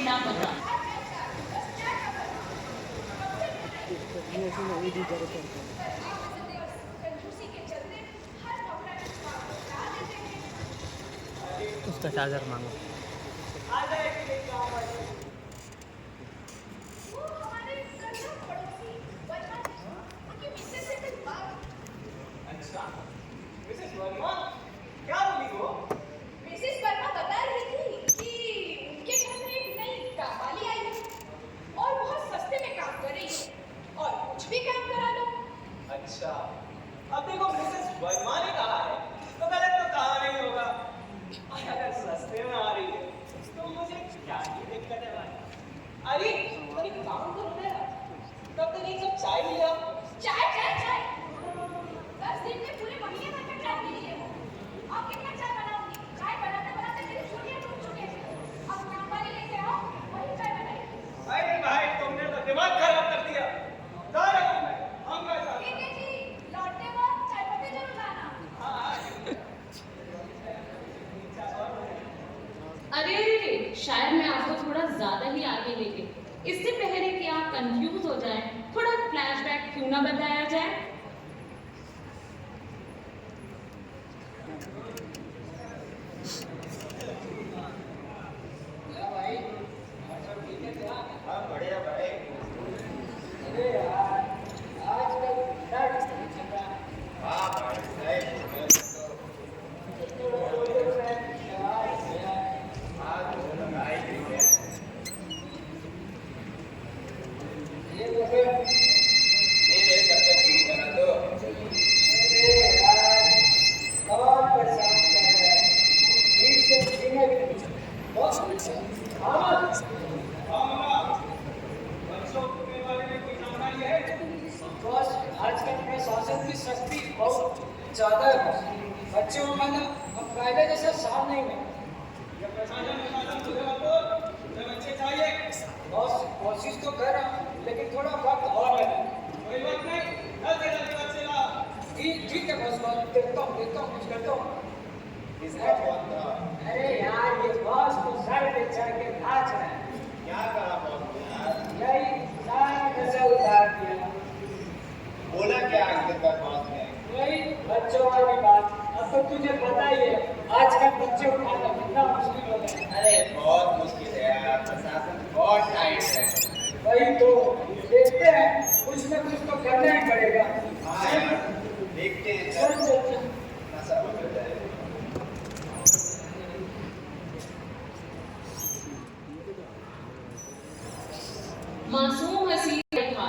ना पता। उसका चार्जर मांगो। अच्छा, मिसेस वर्मा क्या बोली वो? मिसेस वर्मा बता रही थी कि उनके घर में एक नई कामवाली आई है और बहुत सस्ते में काम कर रही है और कुछ भी काम करा लो। अच्छा, अब देखो मिसेस वर्मा ने कहा है तो गलत तो कहा नहीं होगा। और अगर सस्ते में आ रही है तो मुझे क्या ही दिक्कत है भाई। अरे अरे काम करो ना, तब तक एक कप चाय ले आओ। चाय चाय चाय 10 दिन में पूरे महीने भर का चाय पी लिए हो। अब कितना चाय बनाऊंगी? चाय बनाते बनाते मेरी छुट्टियां टूट चुकी हैं। अब कामवाली लेके आओ, वही चाय बनाएगी। अरे भाई तुमने तो दिमाग खराब कर दिया। जा रहा हूँ मैं, हम कैसा? ठीक है जी, लौटने वक्त चाय पत्ती जरूर लाना। अरे अरे, शायद मैं आपको थोड़ा ज्यादा ही आगे ले गई। इससे पहले कि आप कंफ्यूज हो जाएं, थोड़ा फ्लैशबैक क्यों ना बताया जाए। हाँ बढ़िया भाई। अरे यार, आजकल क्या डिस्टर्ब चल रहा है? हाँ भाई सही। तो बोलो मैं यार हाँ तो लगाई गई है। ये तो फिर ये ले तब तक ठीक करा दो। अरे यार, कौन परेशान कर रहा है? ठीक से जीने भी नहीं। बस हाँ बच्चों के बारे में कोई जानकारी है? बस आजकल प्रशासन की सख्ती बहुत ज्यादा है। बच्चों को ना अब पहले जैसा साफ नहीं है। जब प्रशासन तुझे बात जब अच्छे चाहिए। बस कोशिश तो कर रहा हूँ, लेकिन थोड़ा वक्त और लगा। कोई बात नहीं, जल्द से जल्द बच्चे लाओ। ठीक है बस देखता हूँ कुछ करता हूँ। किसका फोन था? अरे यार, ये बॉस को सर पे चढ़ के नाच रहा है। क्या करा बॉस ने यार? यही सारा पैसा उधार दिया। बोला क्या आखिर का बॉस ने? वही बच्चों वाली बात। अब तो तुझे पता ही है, आजकल बच्चे उठाना कितना मुश्किल हो गया है। अरे बहुत मुश्किल है यार, प्रशासन बहुत टाइट है। वही तो देखते हैं, कुछ न कुछ तो करना ही पड़ेगा। हाँ यार, देखते हैं चल चल चल चल। ना सब हो जाएगा। मासूम हसी था,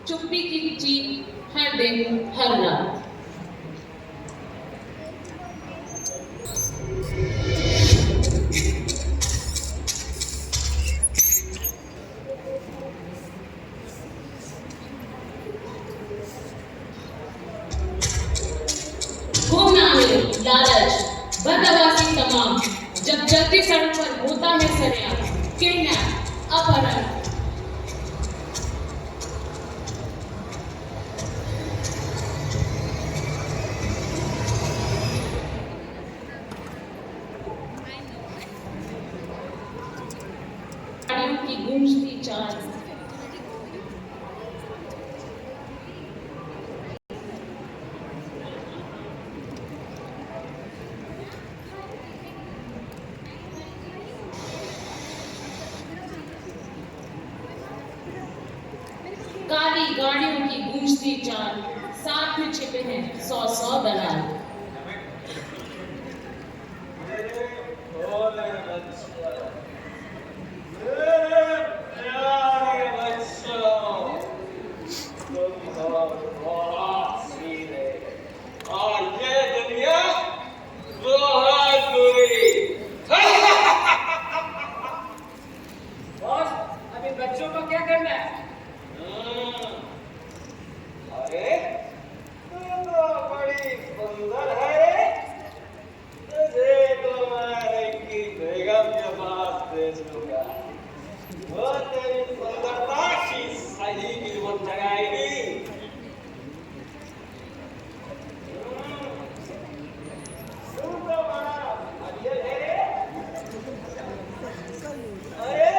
चुप्पी की चीख हर दिन हर रात। गुमनामी, लालच, बदहवासी तमाम, जब चलती सड़क पर होता है सरेआम, किडनैप, अपहरण, गाड़ियों की गूंजती चाल, काली गाड़ियों की गूंजती चाल, साथ में छिपे हैं 100 दलाल। और ये दुनिया बहुत बुरी। बॉस, अभी बच्चों को क्या करना है? अरे तू तो बड़ी सुंदर है। तुझे तो मैं इनकी बेगम के पास भेजूंगा। वो तेरी सुंदरता की सही कीमत लगाएगी। तू तो बड़ा अड़ियल है रे। अरे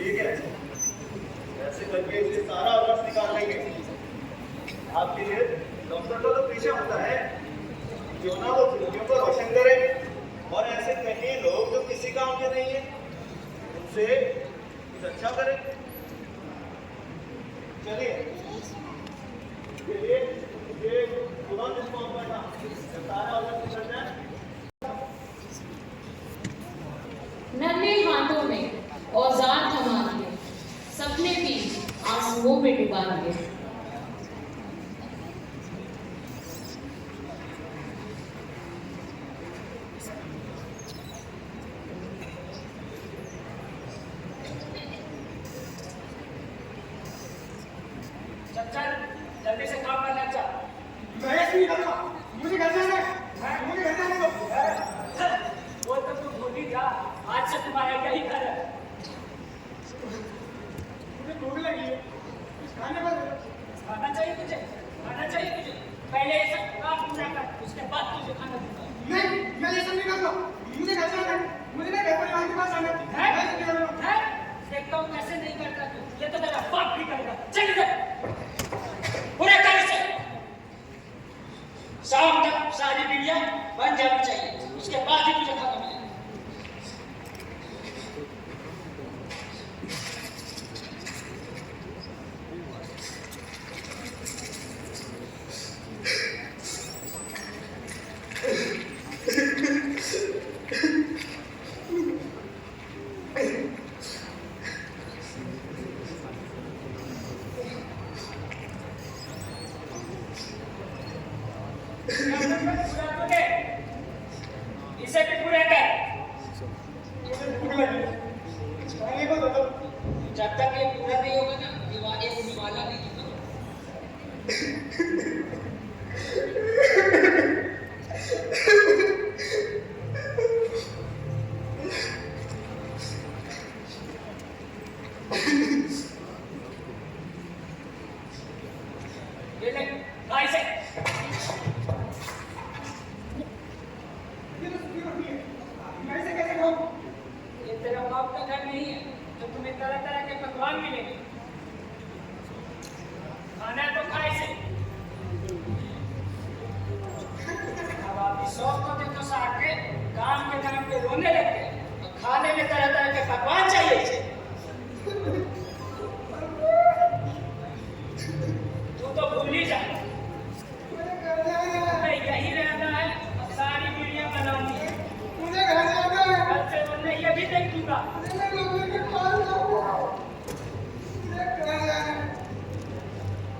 ठीक है, ऐसे करके इससे सारा आवाज निकाल लेंगे। आपके लिए डॉक्टर का तो पीछा होता है, क्यों ना वो खिड़कियों को रोशन करे और ऐसे कहीं लोग जो किसी काम के नहीं है उनसे कुछ अच्छा करें। चलिए ये खुदा जिसको हम बैठा सारा आवाज निकल जाए। नन्हे हाथों में औजार थमा दिए, सपने भी आंसुओं में डुबा दिए। चल जल्दी से काम करना चल। मैं ऐसे नहीं करता, मुझे घर जाना है, मुझे घर जाने दो। वो तो तू भूल ही जा, आज से तुम्हारा यही घर है। मुझे भूख लगी है, कुछ खाने को दो। खाना चाहिए तुझे, खाना चाहिए तुझे। पहले ये सब काम पूरा कर, उसके बाद तुझे खाना दूंगा। नहीं, मैं ये सब नहीं करता, मुझे घर जाना है, मुझे ना घर परिवार के पास जाना है। मैं ऐसे नहीं करूँगा। है? देखता हूँ कैसे नहीं करता तू, ये तो तेरा बाप भी करेगा। चल इधर, पूरा कर इसे। शाम तक सारी बिटिया बन जानी चाहिए, उसके बाद ही तुझे खाना मिलेगा। पूरा तो दे, इसे भी पूरा कर। मुझे भूख लगी है, खाने को दो। जब तक ये पूरा नहीं होगा ना, दीवार एक निवाला नहीं होगा। ये ले, खा इसे। ये तो सूखी रोटी है, मैं इसे कैसे खाऊं? ये तेरा बाप का घर नहीं है, तो तुम्हें तरह तरह के पकवान मिलेंगे। खाना है तो खा इसे। अब आप इस शौक को देखो साथ के काम के नाम पे रोने लगते हैं, और खाने में तरह तरह के पकवान चाहिए इसे। तू तो भूल ही जा, मुझे घर जाना है, तुम्हें यही रहना है और सारी वीडियो बनानी है। मुझे घर जाना है। कल से मैं ये भी देख दूंगा। मैं लोगों के पास जाऊंगा। मुझे घर जाना है,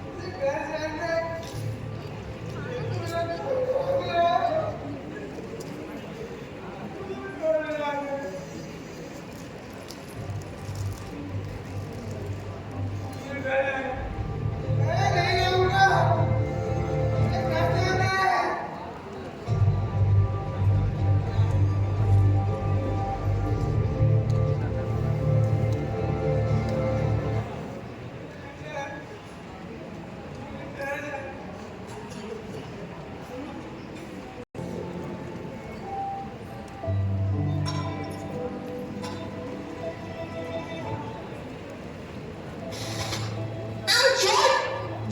मुझे घर जाना है। मुझे घर जाना है। मैं नहीं जाऊंगा, मुझे घर जाना है।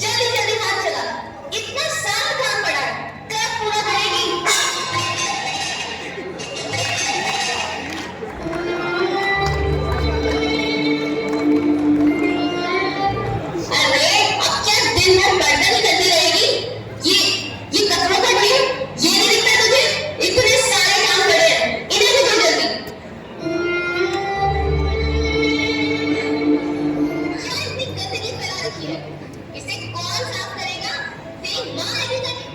जल्दी जल्दी हाथ चला, इतना सारा काम पड़ा है, कब पूरा करेगी? अरे अब क्या दिन भर बर्तन ही करती रहेगी? ये कचरा कर रही है, ये नहीं दिखता तुझे? इतने सारे काम पड़े हैं, इन्हें भी दो जल्दी। क्या इतनी गंदगी फैला रखी है? इसे कौन साफ करेगा? तेरी माँ आएगी करने।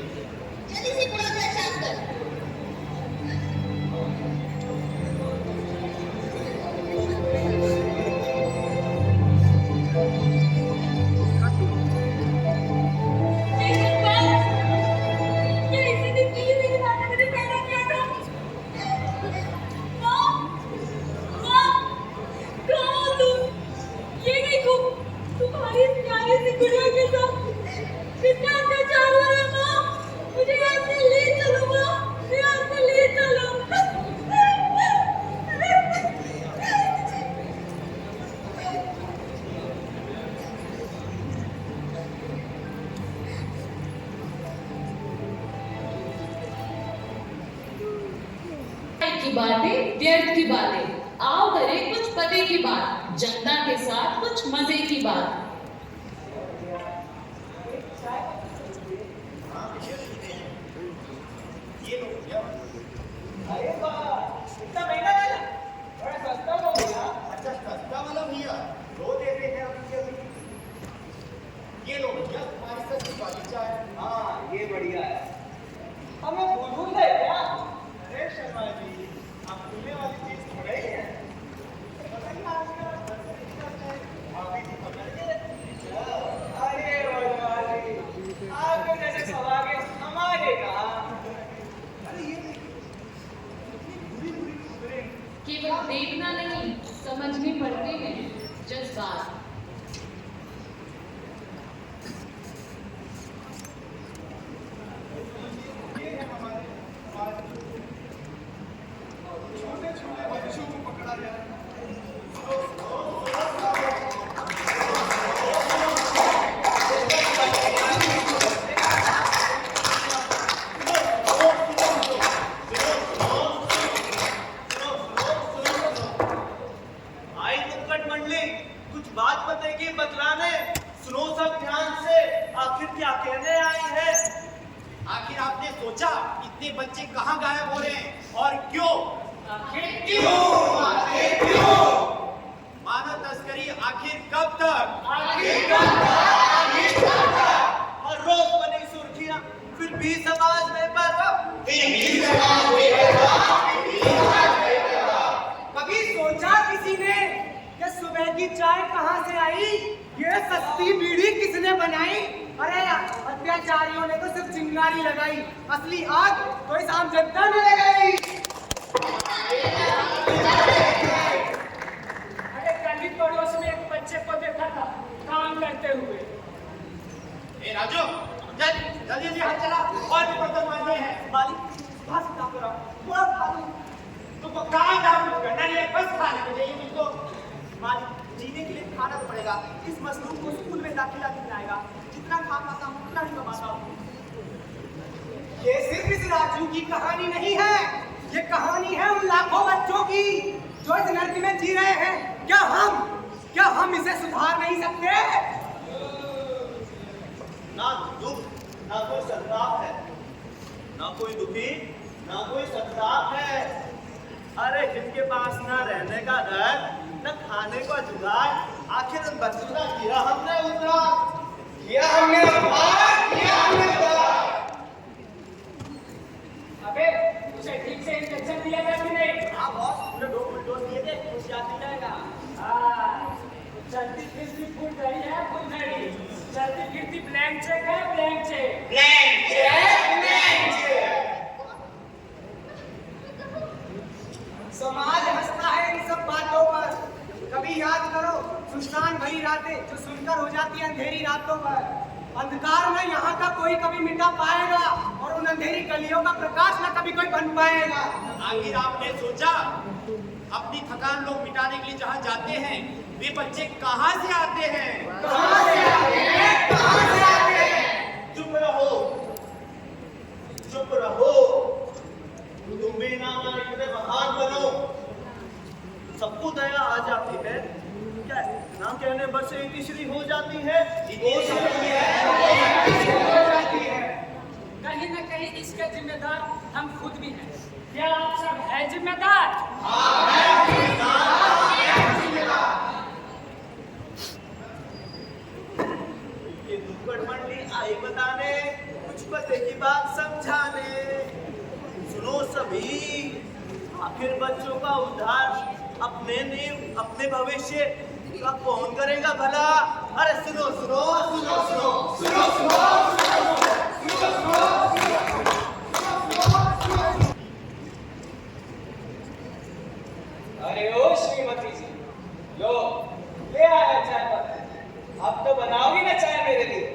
जल्दी से पूरा घर साफ कर। ये इसी दिन के लिए मेरी माँ ने मुझे पैदा किया था। माँ, माँ, कहाँ हो तुम? ये देखो, तुम्हारी प्यारी सी गुड़िया के साथ कितना अत्याचार हो रहा है माँ। मुझे यहाँ से ले चलो माँ, यहाँ से ले चलो। की बातें व्यर्थ की बातें। आओ करें कुछ पते की बात, जनता के साथ कुछ मजे की बात। ये लो भैया। अरे वाह, इतना महंगा वाला, बड़ा सस्ता हो गया। अच्छा सस्ता वाला भैया, दो दे रहे हैं अभी अभी। ये लो भैया तुम्हारी सस्ती वाली चाय। हाँ, ये बढ़िया है। हमें भूल गए क्या? अरे शर्मा जी, आप भूलने वाली चीज थोड़ा ही है। बताइए आजकल भाभी जी पकड़ के अरे भगवान, आपके जैसे सवागे हमारे कहा। अरे ये देखिए, कितनी बुरी खबरें। केवल देखना नहीं, समझनी पड़ती है जज्बात। ये है हमारे समाज में छोटे छोटे बच्चों को पकड़ा जाए। आई नुक्कड़ मंडली, कुछ बात बताएगी बतलाने। सुनो सब ध्यान से, आखिर क्या कहने आई है। आखिर आपने सोचा इतने बच्चे कहाँ गायब हो रहे हैं और क्यों? आखिर क्यों? मानव तस्करी आखिर कब तक? हर रोज बनी सुर्खियां, फिर भी समाज में बर्फ। कभी सोचा किसी ने कि सुबह की चाय कहाँ से आई? ये सस्ती बीड़ी किसने बनाई? अरे अत्याचारियों ने तो सिर्फ चिंगारी लगाई, असली आग तो इस आम जनता ने लगाई। अरे कल ही पड़ोस में एक बच्चे को देखा था काम करते हुए। ए राजू, जल्दी जल्दी हाथ चला और भी बर्तन मांजने हैं। मालिक, बस ना करो, थोड़ा खा लो। तुमको काम दाम कुछ करना नहीं है, बस खाने को चाहिए मुझको। मालिक, जीने के लिए खाना तो पड़ेगा। इस मजलूम को स्कूल में दाखिला दिलाएगा। जितना खा पाता हूँ उतना ही कमाता हूँ। ये सिर्फ इस राजू की कहानी नहीं है, ये कहानी है उन लाखों बच्चों की जो इस नर्क में जी रहे हैं। क्या हम इसे सुधार नहीं सकते? ना दुख, ना कोई संताप है, ना कोई दुखी, ना कोई संताप है। अरे जिनके पास ना रहने का घर, न खाने का जुगाड़, आखिर उन बच्चों का किया हमने उतरा, किया हमने उद्धार, किया हमने उद्धार। अबे उसे ठीक से इंजेक्शन दिया था कि नहीं? हाँ बॉस, पूरे 2 फुल डोज दिए थे, कुछ याद नहीं रहेगा। हाँ, चलती फिरती फूल रही है फूल रही, चलती फिरती ब्लैंक चेक है ब्लैंक चेक। समाज हंसता है इन सब बातों पर। कभी याद करो सुनसान भरी रातें जो सुनकर हो जाती है अंधेरी रातों पर। अंधकार में यहाँ का कोई कभी मिटा पाएगा और उन अंधेरी गलियों का प्रकाश न कभी कोई बन पाएगा। आखिर आपने सोचा अपनी थकान लोग मिटाने के लिए जहाँ जाते हैं वे बच्चे कहाँ से आते हैं? चुप रहो, चुप रहो। तुम भी ना इतने महान बनो। सबको दया आ जाती है क्या? नाम कहने बस एक तीसरी हो जाती है। कहीं न कहीं इसके जिम्मेदार हम खुद भी हैं। क्या आप सब हैं जिम्मेदार? ये दुक्कड़ मंडली आई बताने, कुछ पते की बात समझाने। सुनो सभी, आखिर बच्चों का उद्धार अपने नींव, अपने भविष्य का कौन करेगा भला? अरे सुनो सुनो सुनो सुनो सुनो सुनो अरे ओ श्रीमती जी, लो ले आया चाय पत्ती। अब तो बनाओगी ना चाय मेरे लिए?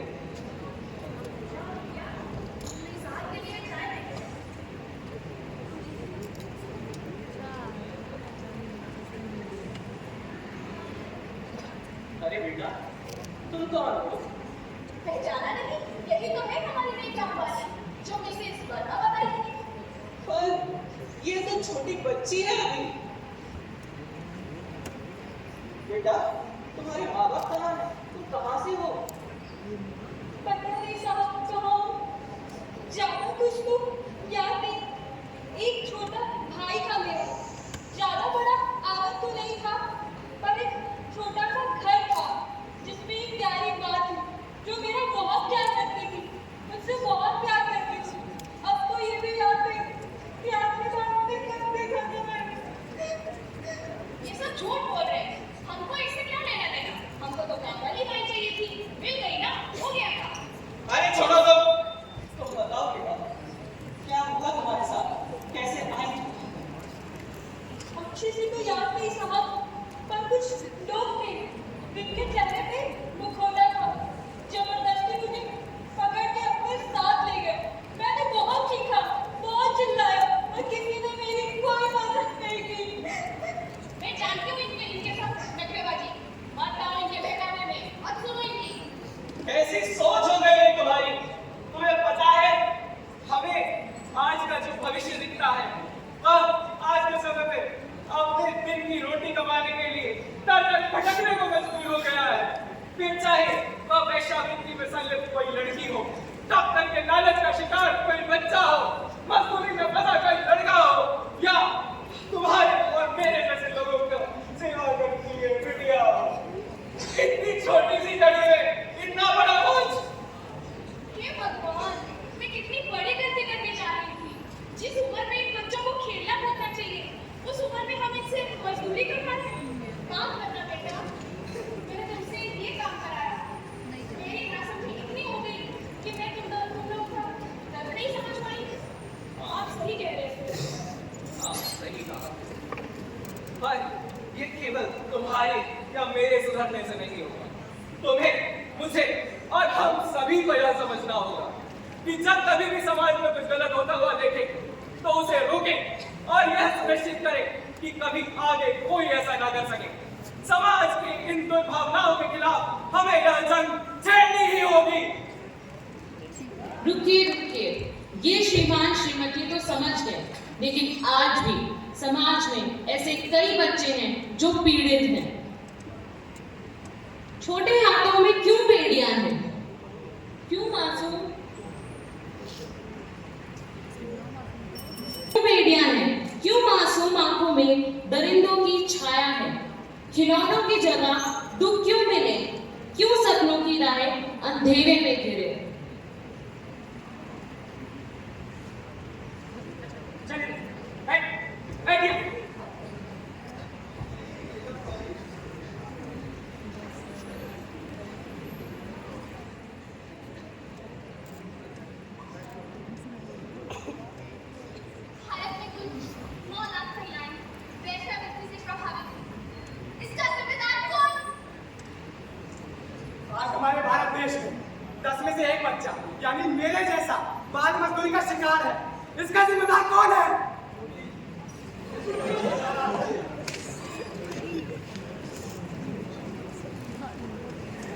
अरे बेटा, तुम कौन हो? पहचाना नहीं? यही तो है हमारी नई काम वाली जो मिसेस वर्मा बताएगी। पर ये तो छोटी बच्ची है अभी। बेटा, तुम्हारे माँ बाप कहाँ हैं? तुम कहाँ से हो? पता नहीं साहब कहाँ हूँ। ज्यादा कुछ तो याद नहीं। एक छोटा भाई था मेरा, ज्यादा बड़ा आवाज तो नहीं था, पर एक छोटा सा घर था जिसमें एक प्यारी माँ थी जो मेरा बहुत प्यार करती थी, मुझसे बहुत प्यार करती थी। अब तो ये भी याद है कि आखिरी बार उन्हें कब देखा था मैंने। ये सब झूठ बोल रहे हैं, हमको इससे क्या लेना देना? हमको तो काम वाली माई चाहिए थी, मिल गई ना, हो गया था। अरे छोड़ो तुम बताओ बेटा, क्या हुआ तुम्हारे साथ? कैसे आई? अच्छे से तो याद नहीं साहब, पर कुछ लोग थे जिनके चेहरे पे मुखौटा था, जबरदस्ती मुझे पकड़ के अपने साथ ले गए। मैंने बहुत चीखा, बहुत चिल्लाया, और किसी ने मेरी कोई मदद नहीं की। मैं जानती हूँ इनके साथ नखरेबाजी, मत आओ इनके बहकावे में, मत सुनो इनकी। ऐसी सोच हो गई है तुम्हारी। तुम्हें पता है, हमें आज का जो भविष्य दिखता है, अब आज के समय में अपने दिन की रोटी कमाने के लिए दर दर भटकने को मजबूर हो गया है। फिर चाहे वह वेश्यावृत्ति में संलिप्त कोई लड़की हो, डॉक्टर के लालच का शिकार कोई बच्चा हो, मजदूरी में फंसा कोई लड़का हो, या तुम्हारे और मेरे जैसे लोगों का सेवा करती है बिटिया। इतनी छोटी सी कड़ी में इतना बड़ा बोझ। हे भगवान, मैं कितनी बड़ी गलती करके जा रही थी। जिस उम्र में इन बच्चों को खेलना कूदना चाहिए, उस उम्र में हम इनसे मजदूरी करवाते हैं। काम करना बेटा, मैंने तुमसे ये काम कराया। मेरी नासमझी इतनी हो गई कि मैं तुम लोग का दर्द नहीं समझ पाई। आप सही कह रहे थे। हाँ, सही कहा। पर ये केवल तुम्हारे या मेरे सुधरने से नहीं होगा। तुम्हें, मुझे और हम सभी को यह समझना होगा कि जब कभी भी समाज में कुछ गलत होता हुआ देखे तो उसे रोके और यह सुनिश्चित करें कि कभी आगे कोई ऐसा ना कर सके। समाज की इन दुर्भावनाओं के खिलाफ हमें यह जंग छेड़नी ही होगी। रुकिए, ये श्रीमान श्रीमती तो समझ गए, लेकिन आज भी समाज में ऐसे कई बच्चे हैं जो पीड़ित हैं। छोटे हाथों में क्यों बेड़ियां हैं? क्यों मासूम? बेड़ियां हैं? क्यों मासूम आंखों में दरिंदों की छाया है? खिलौनों की जगह दुख क्यों मिले? क्यों सपनों की राहें अंधेरे में घिरे? भारत में कुल 9 लाख महिलाएं वेश्यावृत्ति से प्रभावित हैं। इसका जिम्मेदार कौन? आज हमारे भारत देश में 10 में से 1 बच्चा, यानी मेरे जैसा, बाल मजदूरी का शिकार है। इसका जिम्मेदार कौन है?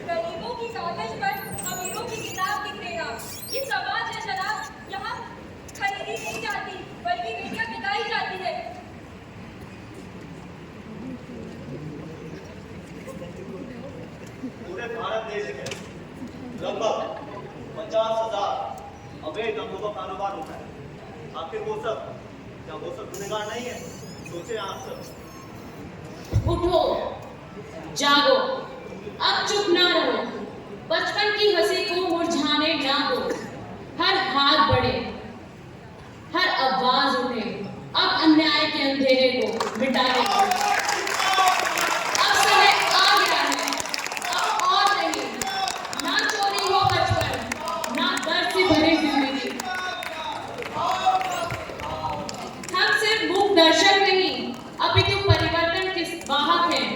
गरीबों की कागज पर अमीरों की किताब लिख देना, ये समाज है जनाब। यहाँ खरीदी नहीं जाती, बल्कि बेटियां बिकाई जाती है। पूरे भारत देश में लगभग 50,000 अवैध दंगों का कारोबार होता है। आखिर वो सब गुनहगार नहीं है? सोचे आप सब। उठो, जागो, अब चुप ना रहो। बचपन की हंसी को मुरझाने ना दो। हर हाथ बढ़े, हर आवाज उठे, अब अन्याय के अंधेरे को मिटाने को। अब समय आ गया है, अब और नहीं। ना चोरी हो बचपन, ना दर्द से भरी जिंदगी। हम सिर्फ मूक दर्शक नहीं, अपितु परिवर्तन के वाहक हैं।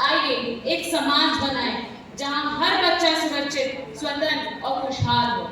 आइए एक समाज बनाएं जहां हर बच्चा सुरक्षित, स्वतंत्र और खुशहाल हो।